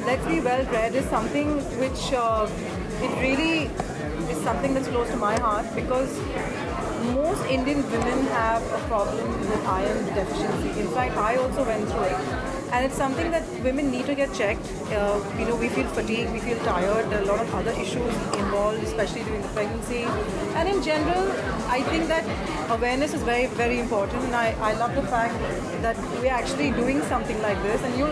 Let's be well read is something which it really is something that's close to my heart, because most Indian women have a problem with iron deficiency. In fact, I also went through it. And it's something that women need to get checked. We feel fatigued, we feel tired. There are a lot of other issues involved, especially during the pregnancy. And in general, I think that awareness is very, very important. And I love the fact that we're actually doing something like this. And you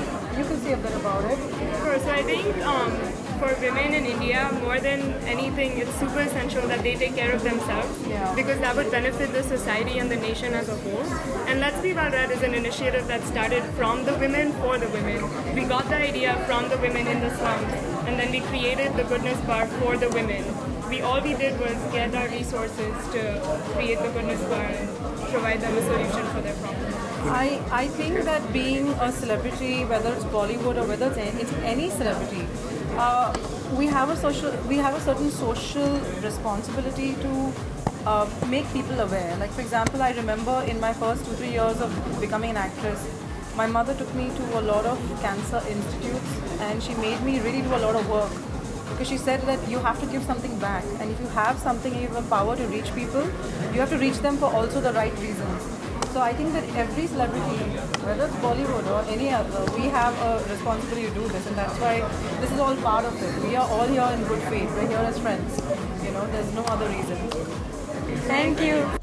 can say a bit about it. Sure. So I think for women in India, more than anything, it's super essential that they take care of themselves, because that would benefit the society and the nation as a whole. And Let's Be Well Read is an initiative that started from the women for the women. We got the idea from the women in the slums, and then we created the Goodness Bar for the women. All we did was get our resources to create the Goodness Bar and provide them a solution for their problem. I think that being a celebrity, whether it's Bollywood or whether it's any celebrity, we have a certain social responsibility to make people aware. Like, for example, I remember in my first 2-3 years of becoming an actress, my mother took me to a lot of cancer institutes, and she made me really do a lot of work, because she said that you have to give something back, and if you have something and you have the power to reach people, you have to reach them for also the right reasons. So I think that every celebrity, whether it's Bollywood or any other, we have a responsibility to do this, and that's why this is all part of it. We are all here in good faith. We're here as friends. There's no other reason. Thank you.